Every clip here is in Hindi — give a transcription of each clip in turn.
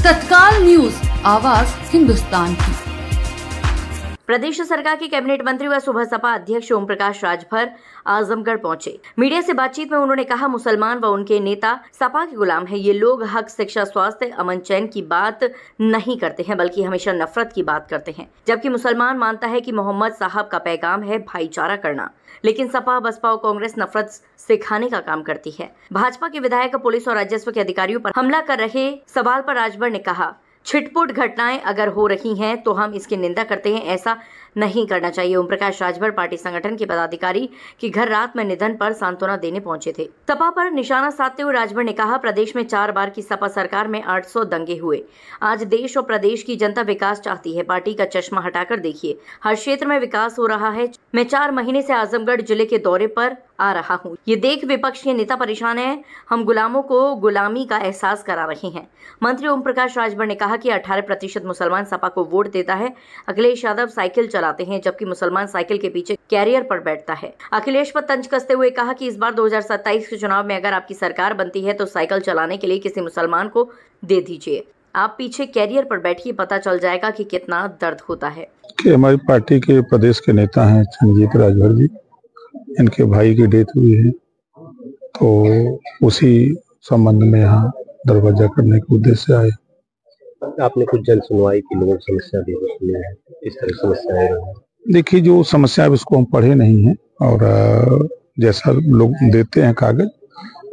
तत्काल न्यूज, आवाज हिंदुस्तान की। प्रदेश सरकार के कैबिनेट मंत्री व सुबह सपा अध्यक्ष ओम प्रकाश राजभर आजमगढ़ पहुंचे। मीडिया से बातचीत में उन्होंने कहा, मुसलमान व उनके नेता सपा के गुलाम हैं। ये लोग हक, शिक्षा, स्वास्थ्य, अमन चैन की बात नहीं करते हैं, बल्कि हमेशा नफरत की बात करते हैं। जबकि मुसलमान मानता है कि मोहम्मद साहब का पैगाम है भाईचारा करना, लेकिन सपा, बसपा और कांग्रेस नफरत सिखाने का काम करती है। भाजपा के विधायक, पुलिस और राजस्व के अधिकारियों पर हमला कर रहे सवाल पर राजभर ने कहा, छिटपुट घटनाएं अगर हो रही हैं तो हम इसकी निंदा करते हैं, ऐसा नहीं करना चाहिए। ओम प्रकाश राजभर पार्टी संगठन के पदाधिकारी के घर रात में निधन पर सांत्वना देने पहुंचे थे। सपा पर निशाना साधते हुए राजभर ने कहा, प्रदेश में 4 बार की सपा सरकार में 800 दंगे हुए। आज देश और प्रदेश की जनता विकास चाहती है। पार्टी का चश्मा हटाकर देखिए, हर क्षेत्र में विकास हो रहा है। मैं 4 महीने से आजमगढ़ जिले के दौरे पर आ रहा हूँ। ये देख विपक्ष के नेता परेशान है। हम गुलामों को गुलामी का एहसास करा रहे हैं। मंत्री ओम प्रकाश राजभर ने कहा कि 18% मुसलमान सपा को वोट देता है। अखिलेश यादव साइकिल चलाते हैं, जबकि मुसलमान साइकिल के पीछे कैरियर पर बैठता है। अखिलेश पर तंज कसते हुए कहा कि इस बार 2027 के चुनाव में अगर आपकी सरकार बनती है तो साइकिल चलाने के लिए किसी मुसलमान को दे दीजिए। आप पीछे कैरियर पर बैठिए, पता चल जाएगा कि कितना दर्द होता है। कि हमारी पार्टी के प्रदेश के नेता हैं चंद्रजीत राजभर जी, इनके भाई की डेथ हुई है, तो उसी संबंध में यहाँ दरवाजा करने के उद्देश्य से आए। आपने कुछ जन सुनवाई की, लोगों की समस्या भी सुनी है, इस तरह समस्याएं? देखिए, जो समस्या है उसको हम पढ़े नहीं है, और जैसा लोग देते हैं कागज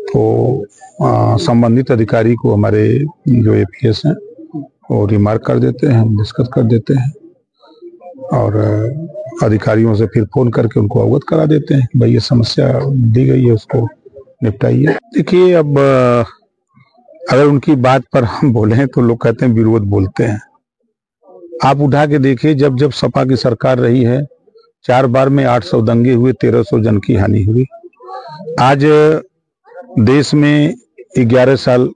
तो संबंधित अधिकारी को हमारे जो एपीएस हैं वो रिमार्क कर देते हैं, डिस्कस कर देते हैं, और अधिकारियों से फिर फोन करके उनको अवगत करा देते हैं कि भाई ये समस्या दी गई है, उसको निपटाइए। देखिए, अब अगर उनकी बात पर हम बोले तो लोग कहते हैं विरोध बोलते हैं। आप उठा के देखिए, जब जब सपा की सरकार रही है 4 बार में 800 दंगे हुए, 1300 जन की हानि हुई। आज देश में 11 साल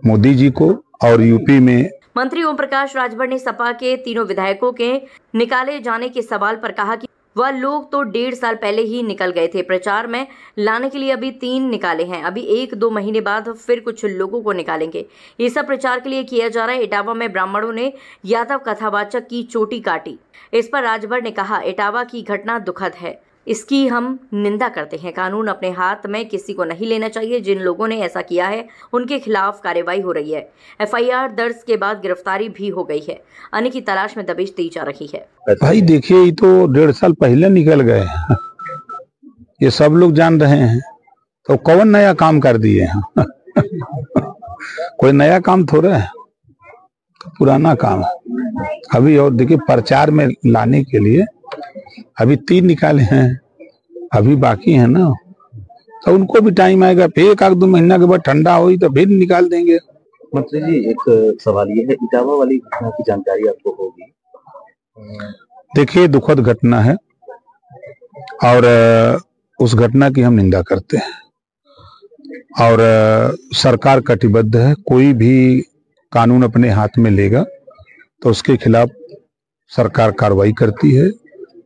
मोदी जी को और यूपी में। मंत्री ओम प्रकाश राजभर ने सपा के तीनों विधायकों के निकाले जाने के सवाल पर कहा कि वह लोग तो 1.5 साल पहले ही निकल गए थे। प्रचार में लाने के लिए अभी 3 निकाले हैं, अभी 1-2 महीने बाद फिर कुछ लोगों को निकालेंगे। ये सब प्रचार के लिए किया जा रहा है। इटावा में ब्राह्मणों ने यादव कथावाचक की चोटी काटी। इस पर राजभर ने कहा, इटावा की घटना दुखद है, इसकी हम निंदा करते हैं। कानून अपने हाथ में किसी को नहीं लेना चाहिए। जिन लोगों ने ऐसा किया है उनके खिलाफ कार्रवाई हो रही है। एफआईआर दर्ज के बाद गिरफ्तारी भी हो गई है। अन्य की तलाश में दबिश दी जा रही है। भाई देखिए, ये तो 1.5 साल पहले निकल गए, ये सब लोग जान रहे हैं, तो कौन नया काम कर दिए हैं? कोई नया काम थोड़ा है, पुराना काम है अभी। और देखिए, प्रचार में लाने के लिए अभी 3 निकाले हैं, अभी बाकी है ना, तो उनको भी टाइम आएगा। फिर 1-2 महीना के बाद ठंडा हुई तो फिर निकाल देंगे। मंत्री जी, एक सवाल ये है, इटावा वाली घटना की जानकारी आपको होगी? देखिए, दुखद घटना है और उस घटना की हम निंदा करते हैं, और सरकार कटिबद्ध है। कोई भी कानून अपने हाथ में लेगा तो उसके खिलाफ सरकार कार्रवाई करती है।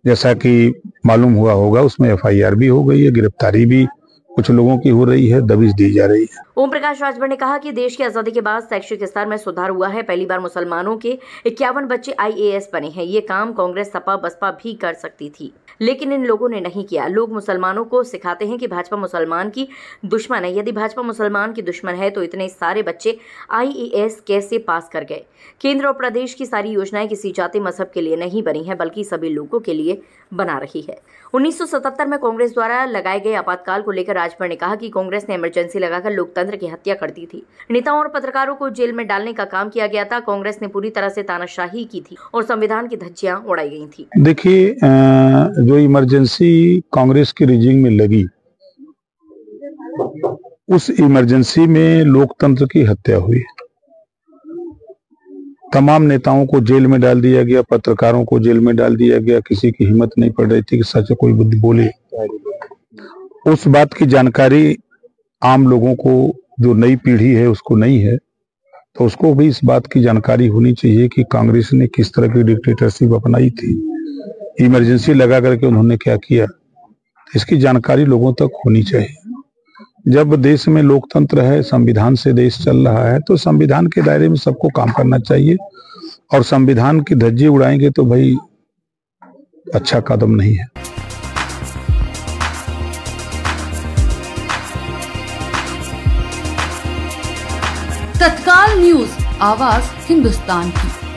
जैसा कि मालूम हुआ होगा, उसमें एफआईआर भी हो गई है, गिरफ्तारी भी कुछ लोगों की हो रही है, दबिश दी जा रही है। ओम प्रकाश राजभर ने कहा कि देश की आजादी के बाद शैक्षिक स्तर में सुधार हुआ है। पहली बार मुसलमानों के 51 बच्चे IAS बने हैं। ये काम कांग्रेस, सपा, बसपा भी कर सकती थी, लेकिन इन लोगों ने नहीं किया। लोग मुसलमानों को सिखाते हैं कि भाजपा मुसलमान की दुश्मन है। यदि भाजपा मुसलमान की दुश्मन है तो इतने सारे बच्चे IAS कैसे पास कर गए? केंद्र और प्रदेश की सारी योजनाएं किसी जाति मजहब के लिए नहीं बनी है, बल्कि सभी लोगों के लिए बना रही है। 1977 में कांग्रेस द्वारा लगाए गए आपातकाल को लेकर राजभर ने कहा कि कांग्रेस ने इमरजेंसी लगाकर लोकतंत्र की हत्या कर दी थी। नेताओं और पत्रकारों को जेल में डालने का काम किया गया था। कांग्रेस ने पूरी तरह से तानाशाही की थी और संविधान की धज्जियां उड़ाई गई थी। देखिए, जो इमरजेंसी कांग्रेस की रिजिंग में लगी, उस इमरजेंसी में लोकतंत्र की हत्या हुई। तमाम नेताओं को जेल में डाल दिया गया, पत्रकारों को जेल में डाल दिया गया। किसी की हिम्मत नहीं पड़ रही थी कि सच कोई बुद्धि बोले। उस बात की जानकारी आम लोगों को, जो नई पीढ़ी है उसको नहीं है, तो उसको भी इस बात की जानकारी होनी चाहिए कि कांग्रेस ने किस तरह की डिक्टेटरशिप अपनाई थी, इमरजेंसी लगा करके उन्होंने क्या किया। इसकी जानकारी लोगों तक होनी चाहिए। जब देश में लोकतंत्र है, संविधान से देश चल रहा है, तो संविधान के दायरे में सबको काम करना चाहिए। और संविधान की धज्जी उड़ाएंगे तो भाई अच्छा कदम नहीं है। तत्काल न्यूज, आवाज हिंदुस्तान की।